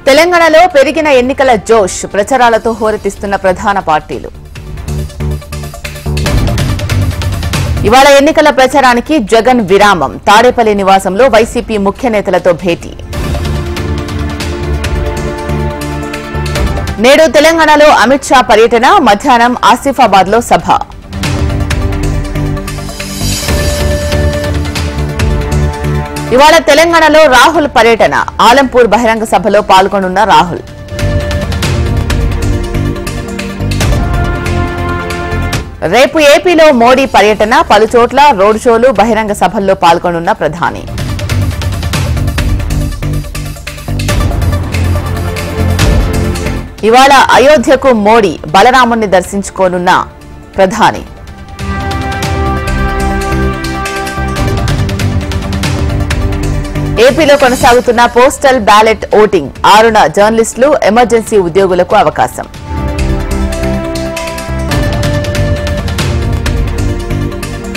తెలంగాణలో పెరిగిన ఎన్నికల జోష్ ప్రచారాలతో హోరెత్తిస్తున్న ప్రధాన పార్టీలు. ఇవాళ ఎన్నికల ప్రచారానికి జగన్ విరామం. తాడేపల్లి నివాసంలో వైసీపీ ముఖ్య నేతలతో భేటీ. నేడు తెలంగాణలో అమిత్ షా పర్యటన. మధ్యాహ్నం ఆసిఫాబాద్ లో సభ. ఇవాళ తెలంగాణలో రాహుల్ పర్యటన. ఆలంపూర్ బహిరంగ సభలో పాల్గొనున్న రాహుల్. రేపు ఏపీలో మోడీ పర్యటన. పలుచోట్ల రోడ్ షోలు, బహిరంగ సభల్లో పాల్గొనున్న ప్రధాని. ఇవాళ అయోధ్యకు మోడీ, బలరాముణ్ణి దర్శించుకోనున్న ప్రధాని. ఏపీలో కొనసాగుతున్న పోస్టల్ బ్యాలెట్ ఓటింగ్. 6న జర్నలిస్టులు, ఎమర్జెన్సీ ఉద్యోగులకు అవకాశం.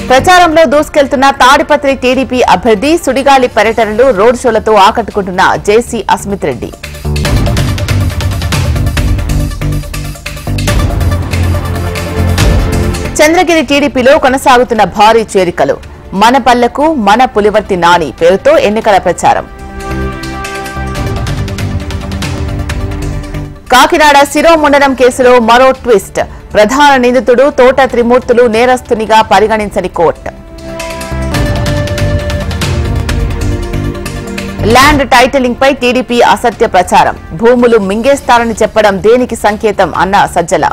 ప్రచారంలో దూసుకెళ్తున్న తాడిపత్రి టీడీపీ అభ్యర్థి. సుడిగాలి పర్యటనలు, రోడ్ షోలతో ఆకట్టుకుంటున్న జేసీ అస్మిత్ రెడ్డి. చంద్రగిరి టీడీపీలో కొనసాగుతున్న భారీ చేరికలు. మన పల్లెకు మన పులివర్తి నాని పేరుతో ఎన్నికల ప్రచారం. కాకినాడ శిరోముండనం కేసులో మరో ట్విస్ట్. ప్రధాన నిందితుడు తోట త్రిమూర్తులు నేరస్తునిగా పరిగణించని కోర్టు. ల్యాండ్ టైటిలింగ్ పై టీడీపీ అసత్య ప్రచారం. భూములు మింగేస్తారని చెప్పడం దేనికి సంకేతం అన్న సజ్జల.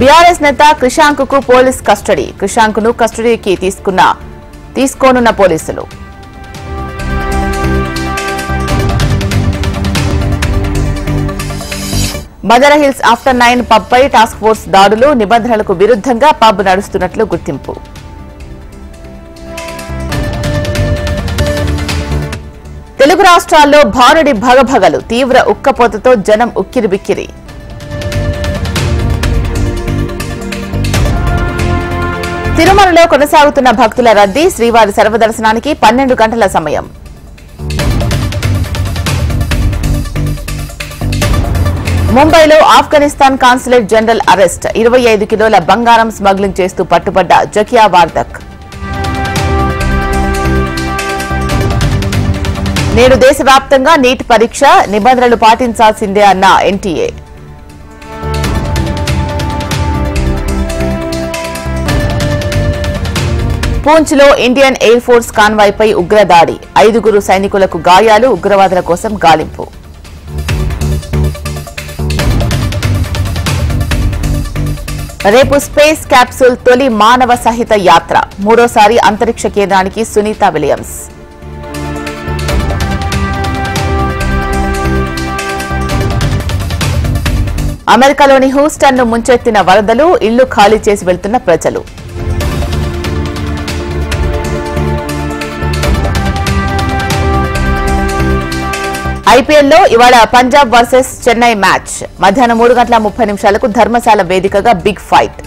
బీఆర్ఎస్ నేత క్రిషాంక్ కు పోలీస్ కస్టడీ. క్రిషాంక్ ను కస్టడీకి తీసుకోనున్న పోలీసులు. బంజారాహిల్స్ ఆఫ్టర్ 9 పబ్ పై టాస్క్ ఫోర్స్ దాడులు. నిబంధనలకు విరుద్ధంగా పబ్ నడుస్తున్నట్లు గుర్తింపు. తెలుగు రాష్ట్రాల్లో భానుడి భగభగలు. తీవ్ర ఉక్కపోతతో జనం ఉక్కిరిబిక్కిరి. తిరుమలలో కొనసాగుతున్న భక్తుల రద్దీ. శ్రీవారి సర్వదర్శనానికి 12 గంటల సమయం. ముంబైలో ఆఫ్ఘనిస్తాన్ కాన్సులేట్ జనరల్ అరెస్ట్. 25 కిలోల బంగారం స్మగ్లింగ్ చేస్తూ పట్టుబడ్డ జకియా వార్దక్. నేడు దేశవ్యాప్తంగా నీట్ పరీక్ష. నిబంధనలు పాటించాల్సిందే అన్న ఎన్టీఏ. పూంచ్లో ఇండియన్ ఎయిర్ ఫోర్స్ కాన్వాయ్ పై ఉగ్రదాడి. 5 సైనికులకు గాయాలు. ఉగ్రవాదుల కోసం గాలింపు. రేపు స్పేస్ క్యాప్సూల్ తొలి మానవ సహిత యాత్ర. 3వసారి అంతరిక్ష కేంద్రానికి సునీత విలియమ్స్. అమెరికాలోని హ్యూస్టన్ ను ముంచెత్తిన వరదలు. ఇళ్లు ఖాళీ చేసి వెళ్తున్న ప్రజలు. ఐపీఎల్లో ఇవాళ పంజాబ్ వర్సెస్ చెన్నై మ్యాచ్. మధ్యాహ్నం 3:30 ధర్మశాల వేదికగా బిగ్ ఫైట్.